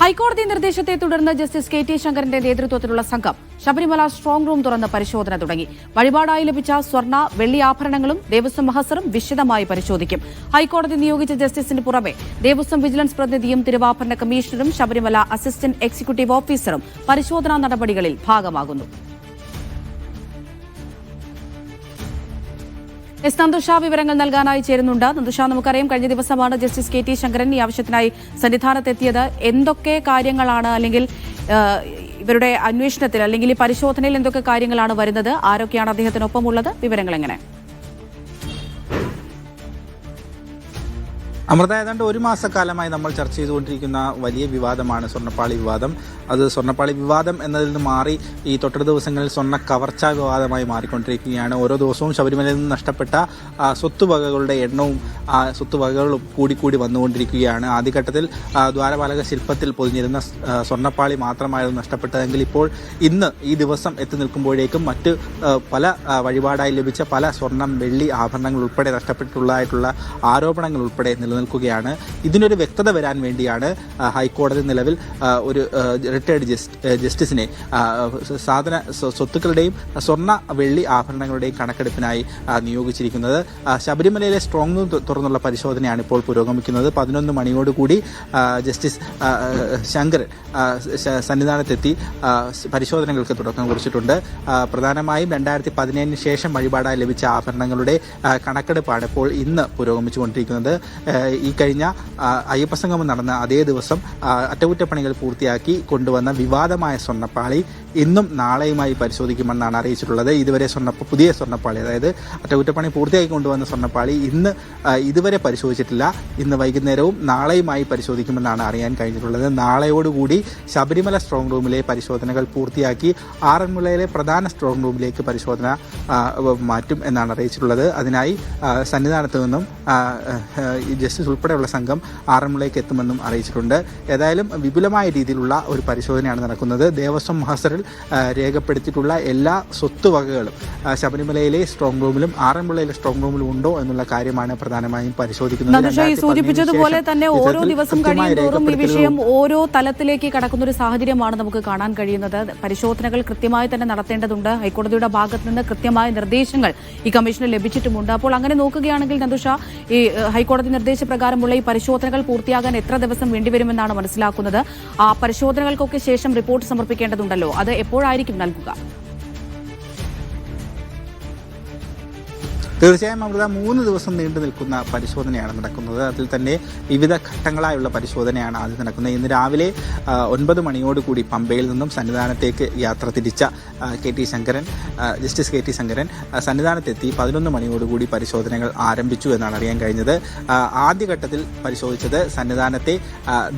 ഹൈക്കോടതി നിർദ്ദേശത്തെ തുടർന്ന് ജസ്റ്റിസ് കെ ടി ശങ്കരന്റെ നേതൃത്വത്തിലുള്ള സംഘം ശബരിമല സ്ട്രോങ് റൂം തുറന്ന് പരിശോധന തുടങ്ങി. വഴിപാടായി ലഭിച്ച സ്വർണ്ണ വെള്ളി ആഭരണങ്ങളും ദേവസ്വം മഹസറും വിശദമായി പരിശോധിക്കും. ഹൈക്കോടതി നിയോഗിച്ച ജസ്റ്റിസിന് പുറമെ ദേവസ്വം വിജിലൻസ് പ്രതിനിധിയും തിരുവാഭരണ കമ്മീഷണറും ശബരിമല അസിസ്റ്റന്റ് എക്സിക്യൂട്ടീവ് ഓഫീസറും പരിശോധനാ നടപടികളിൽ ഭാഗമാകുന്നു. നന്ദുഷ വിവരങ്ങൾ നൽകാനായി ചേരുന്നുണ്ട്. നന്ദുഷ, നമുക്കറിയാം കഴിഞ്ഞ ദിവസമാണ് ജസ്റ്റിസ് കെ ടി ശങ്കരൻ ഈ ആവശ്യത്തിനായി സന്നിധാനത്തെത്തിയത്. എന്തൊക്കെ കാര്യങ്ങളാണ് അല്ലെങ്കിൽ ഇവരുടെ അന്വേഷണത്തിൽ അല്ലെങ്കിൽ ഈ പരിശോധനയിൽ എന്തൊക്കെ കാര്യങ്ങളാണ് വരുന്നത്? ആരൊക്കെയാണ് അദ്ദേഹത്തിനൊപ്പമുള്ളത്? വിവരങ്ങൾ എങ്ങനെ? അമൃത, ഏതാണ്ട് ഒരു മാസക്കാലമായി നമ്മൾ ചർച്ച ചെയ്തുകൊണ്ടിരിക്കുന്ന വലിയ വിവാദമാണ് സ്വർണ്ണപ്പാളി വിവാദം. അത് സ്വർണ്ണപ്പാളി വിവാദം എന്നതിൽ നിന്ന് മാറി ഈ തൊട്ടടുത്ത ദിവസങ്ങളിൽ സ്വർണ്ണ കവർച്ചാ വിവാദമായി മാറിക്കൊണ്ടിരിക്കുകയാണ്. ഓരോ ദിവസവും ശബരിമലയിൽ നിന്ന് നഷ്ടപ്പെട്ട സ്വത്തുവകകളുടെ എണ്ണവും സ്വത്തുവകകളും കൂടിക്കൂടി വന്നുകൊണ്ടിരിക്കുകയാണ്. ആദ്യഘട്ടത്തിൽ ദ്വാരപാലക ശില്പത്തിൽ പൊതിഞ്ഞിരുന്ന സ്വർണ്ണപ്പാളി മാത്രമായിരുന്നു നഷ്ടപ്പെട്ടതെങ്കിൽ ഇപ്പോൾ ഇന്ന് ഈ ദിവസം എത്തി നിൽക്കുമ്പോഴേക്കും മറ്റ് പല വഴിപാടായി ലഭിച്ച പല സ്വർണ്ണം വെള്ളി ആഭരണങ്ങൾ ഉൾപ്പെടെ നഷ്ടപ്പെട്ടുള്ളതായിട്ടുള്ള ആരോപണങ്ങൾ ഉൾപ്പെടെ നിൽക്കുകയാണ്. ഇതിനൊരു വ്യക്തത വരാൻ വേണ്ടിയാണ് ഹൈക്കോടതി നിലവിൽ ഒരു റിട്ടയർഡ് ജസ്റ്റിസിനെ സ്വത്തുക്കളുടെയും സ്വർണ്ണ വെള്ളി ആഭരണങ്ങളുടെയും കണക്കെടുപ്പിനായി നിയോഗിച്ചിരിക്കുന്നത്. ശബരിമലയിലെ സ്ട്രോങ് റൂം തുറന്നുള്ള പരിശോധനയാണ് ഇപ്പോൾ പുരോഗമിക്കുന്നത്. 11 മണിയോടുകൂടി ജസ്റ്റിസ് ശങ്കരൻ സന്നിധാനത്തെത്തി പരിശോധനകൾക്ക് തുടക്കം കുറിച്ചിട്ടുണ്ട്. പ്രധാനമായും 2017 ശേഷം വഴിപാടായി ലഭിച്ച ആഭരണങ്ങളുടെ കണക്കെടുപ്പാണ് ഇപ്പോൾ ഇന്ന് പുരോഗമിച്ചുകൊണ്ടിരിക്കുന്നത്. ഈ കഴിഞ്ഞ അയ്യപ്പസംഗമം നടന്ന അതേ ദിവസം അറ്റകുറ്റപ്പണികൾ പൂർത്തിയാക്കി കൊണ്ടുവന്ന വിവാദമായ സ്വർണ്ണപ്പാളി ഇന്നും നാളെയുമായി പരിശോധിക്കുമെന്നാണ് അറിയിച്ചിട്ടുള്ളത്. ഇതുവരെ പുതിയ സ്വർണ്ണപ്പാളി, അതായത് അറ്റകുറ്റപ്പണി പൂർത്തിയാക്കി കൊണ്ടുവന്ന സ്വർണ്ണപ്പാളി ഇതുവരെ പരിശോധിച്ചിട്ടില്ല. ഇന്ന് വൈകുന്നേരവും നാളെയുമായി പരിശോധിക്കുമെന്നാണ് അറിയാൻ കഴിഞ്ഞിട്ടുള്ളത്. നാളെയോടുകൂടി ശബരിമല സ്ട്രോങ് റൂമിലെ പരിശോധനകൾ പൂർത്തിയാക്കി ആറന്മുളയിലെ പ്രധാന സ്ട്രോങ് റൂമിലേക്ക് പരിശോധന മാറ്റും എന്നാണ് അറിയിച്ചിട്ടുള്ളത്. അതിനായി സന്നിധാനത്ത് നിന്നും ജസ്റ്റിസ് ഉൾപ്പെടെയുള്ള സംഘം ആറന്മുളയിലേക്ക് എത്തുമെന്നും അറിയിച്ചിട്ടുണ്ട്. ഏതായാലും വിപുലമായ രീതിയിലുള്ള ഒരു പരിശോധനയാണ് നടക്കുന്നത്. ദേവസ്വം മഹസറിൽ രേഖപ്പെടുത്തിയിട്ടുള്ള എല്ലാ സ്വത്തുവകകളും ശബരിമലയിലെ സ്ട്രോങ് റൂമിലും ആറന്മുളയിലെ സ്ട്രോങ് റൂമിലും ഉണ്ടോ എന്നുള്ള കാര്യമാണ് പ്രധാനമായും പരിശോധിക്കുന്നത്. സൂചിപ്പിച്ചതുപോലെ തന്നെ ഓരോ ദിവസം കഴിയുന്തോറും ഈ വിഷയം ഓരോ തലത്തിലേക്ക് കടക്കുന്ന ഒരു സാഹചര്യമാണ് നമുക്ക് കാണാൻ കഴിയുന്നത്. പരിശോധനകൾ കൃത്യമായി തന്നെ നടത്തേണ്ടതുണ്ട്. ഹൈക്കോടതിയുടെ ഭാഗത്ത് നിന്ന് കൃത്യമായ നിർദ്ദേശങ്ങൾ ഈ കമ്മീഷന് ലഭിച്ചിട്ടുമുണ്ട്. അപ്പോൾ അങ്ങനെ നോക്കുകയാണെങ്കിൽ നന്ദുഷ, ഈ ഹൈക്കോടതി നിർദ്ദേശപ്രകാരമുള്ള ഈ പരിശോധനകൾ പൂർത്തിയാകാൻ എത്ര ദിവസം വേണ്ടിവരുമെന്നാണ് മനസ്സിലാക്കുന്നത്? ആ പരിശോധനകൾക്കൊക്കെ ശേഷം റിപ്പോർട്ട് സമർപ്പിക്കേണ്ടതുണ്ടല്ലോ, അത് എപ്പോഴായിരിക്കും നൽകുക? തീർച്ചയായും അമൃത, 3 ദിവസം നീണ്ടു നിൽക്കുന്ന പരിശോധനയാണ് നടക്കുന്നത്. അതിൽ തന്നെ വിവിധ ഘട്ടങ്ങളായുള്ള പരിശോധനയാണ് ആദ്യം നടക്കുന്നത്. ഇന്ന് രാവിലെ 9 മണിയോടുകൂടി പമ്പയിൽ നിന്നും സന്നിധാനത്തേക്ക് യാത്ര തിരിച്ച ജസ്റ്റിസ് കെ ടി ശങ്കരൻ സന്നിധാനത്തെത്തി 11 മണിയോടുകൂടി പരിശോധനകൾ ആരംഭിച്ചു എന്നാണ് അറിയാൻ കഴിഞ്ഞത്. ആദ്യഘട്ടത്തിൽ പരിശോധിച്ചത് സന്നിധാനത്തെ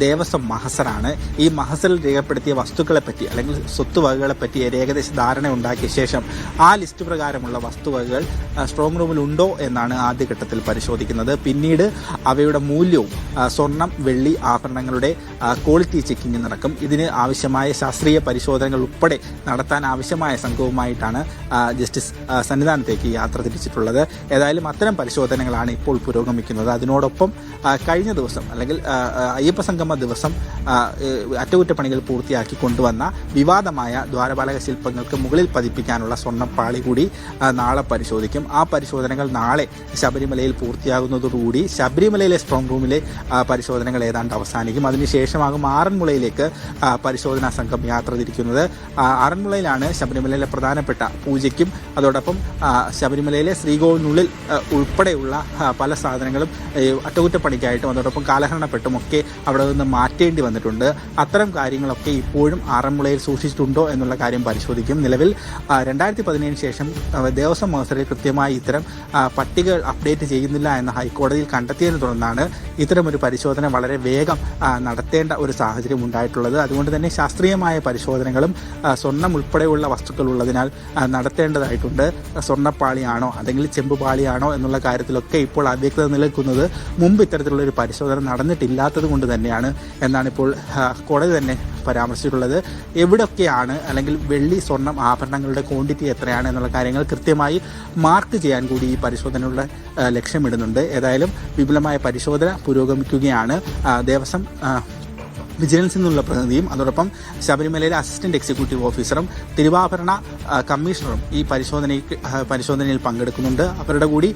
ദേവസ്വം മഹസറാണ്. ഈ മഹസറിൽ രേഖപ്പെടുത്തിയ വസ്തുക്കളെപ്പറ്റി അല്ലെങ്കിൽ സ്വത്തുവകകളെപ്പറ്റി ഏകദേശ ധാരണ ഉണ്ടാക്കിയ ശേഷം ആ ലിസ്റ്റ് പ്രകാരമുള്ള വസ്തുവകകൾ സ്ട്രോങ് റൂം ഉണ്ടോ എന്നാണ് ആദ്യഘട്ടത്തിൽ പരിശോധിക്കുന്നത്. പിന്നീട് അവയുടെ മൂല്യവും സ്വർണം വെള്ളി ആഭരണങ്ങളുടെ ക്വാളിറ്റി ചെക്കിംഗ് നടക്കും. ഇതിന് ആവശ്യമായ ശാസ്ത്രീയ പരിശോധനകൾ ഉൾപ്പെടെ നടത്താൻ ആവശ്യമായ സംഘവുമായിട്ടാണ് ജസ്റ്റിസ് സന്നിധാനത്തേക്ക് യാത്ര തിരിച്ചിട്ടുള്ളത്. ഏതായാലും അത്തരം പരിശോധനകളാണ് ഇപ്പോൾ പുരോഗമിക്കുന്നത്. അതിനോടൊപ്പം കഴിഞ്ഞ ദിവസം അല്ലെങ്കിൽ അയ്യപ്പ സംഗമ ദിവസം അറ്റകുറ്റപ്പണികൾ പൂർത്തിയാക്കി കൊണ്ടുവന്ന വിവാദമായ ദ്വാരപാലക ശില്പങ്ങൾക്ക് മുകളിൽ പതിപ്പിക്കാനുള്ള സ്വർണ്ണപ്പാളി കൂടി നാളെ പരിശോധിക്കും. ആ പരിശോധനകൾ നാളെ ശബരിമലയിൽ പൂർത്തിയാകുന്നതോടുകൂടി ശബരിമലയിലെ സ്ട്രോങ് റൂമിലെ പരിശോധനകൾ ഏതാണ്ട് അവസാനിക്കും. അതിനുശേഷമാകും ആറന്മുളയിലേക്ക് പരിശോധനാ സംഘം യാത്ര തിരിക്കുന്നത്. ആറന്മുളയിലാണ് ശബരിമലയിലെ പ്രധാനപ്പെട്ട പൂജയ്ക്കും അതോടൊപ്പം ശബരിമലയിലെ ശ്രീകോവിലിനുള്ളിൽ ഉൾപ്പെടെയുള്ള പല സാധനങ്ങളും അറ്റകുറ്റപ്പണിക്കായിട്ടും അതോടൊപ്പം കാലഹരണപ്പെട്ടുമൊക്കെ അവിടെ നിന്ന് മാറ്റേണ്ടി വന്നിട്ടുണ്ട്. അത്തരം കാര്യങ്ങളൊക്കെ ഇപ്പോഴും ആറന്മുളയിൽ സൂക്ഷിച്ചിട്ടുണ്ടോ എന്നുള്ള കാര്യം പരിശോധിക്കും. നിലവിൽ 2017 ശേഷം ദേവസ്വം മഹസറിൽ കൃത്യമായി ഇത്തരം പട്ടികകൾ അപ്ഡേറ്റ് ചെയ്യുന്നില്ല എന്ന് ഹൈക്കോടതിയിൽ കണ്ടെത്തിയതിനെ തുടർന്നാണ് ഇത്തരമൊരു പരിശോധന വളരെ വേഗം നടത്തേണ്ട ഒരു സാഹചര്യം ഉണ്ടായിട്ടുള്ളത്. അതുകൊണ്ട് തന്നെ ശാസ്ത്രീയമായ പരിശോധനകളും സ്വർണം ഉൾപ്പെടെയുള്ള വസ്തുക്കൾ ഉള്ളതിനാൽ നടത്തേണ്ടതായിട്ടുണ്ട്. സ്വർണ്ണപ്പാളിയാണോ അല്ലെങ്കിൽ ചെമ്പുപാളിയാണോ എന്നുള്ള കാര്യത്തിലൊക്കെ ഇപ്പോൾ അവ്യക്തത നിലനിൽക്കുന്നത് മുമ്പ് ഇത്തരത്തിലുള്ള ഒരു പരിശോധന നടന്നിട്ടില്ലാത്തത് കൊണ്ട് തന്നെയാണ് എന്നാണ് ഇപ്പോൾ കോടതി തന്നെ പരാമർശിച്ചിട്ടുള്ളത്. എവിടെയൊക്കെയാണ് അല്ലെങ്കിൽ വെള്ളി സ്വർണം ആഭരണങ്ങളുടെ ക്വാണ്ടിറ്റി എത്രയാണ് എന്നുള്ള കാര്യങ്ങൾ കൃത്യമായി മാർക്ക് ചെയ്യാൻ കൂടി ഈ പരിശോധനയുടെ ലക്ഷ്യമിടുന്നുണ്ട്. ഏതായാലും വിപുലമായ പരിശോധന പുരോഗമിക്കുകയാണ്. ദേവസ്വം വിജിലൻസിൽ നിന്നുള്ള പ്രതിനിധിയും അതോടൊപ്പം ശബരിമലയിലെ അസിസ്റ്റന്റ് എക്സിക്യൂട്ടീവ് ഓഫീസറും തിരുവാഭരണ കമ്മീഷണറും ഈ പരിശോധനയിൽ പങ്കെടുക്കുന്നുണ്ട്. അവരുടെ കൂടി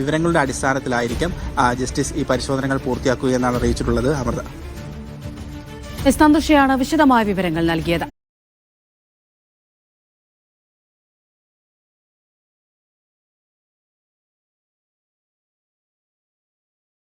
വിവരങ്ങളുടെ അടിസ്ഥാനത്തിലായിരിക്കും ജസ്റ്റിസ് ഈ പരിശോധനകൾ പൂർത്തിയാക്കുക എന്നാണ് അറിയിച്ചിട്ടുള്ളത്. അമൃത. സന്തോഷയാണ് വിശദമായ വിവരങ്ങൾ നൽകിയത്.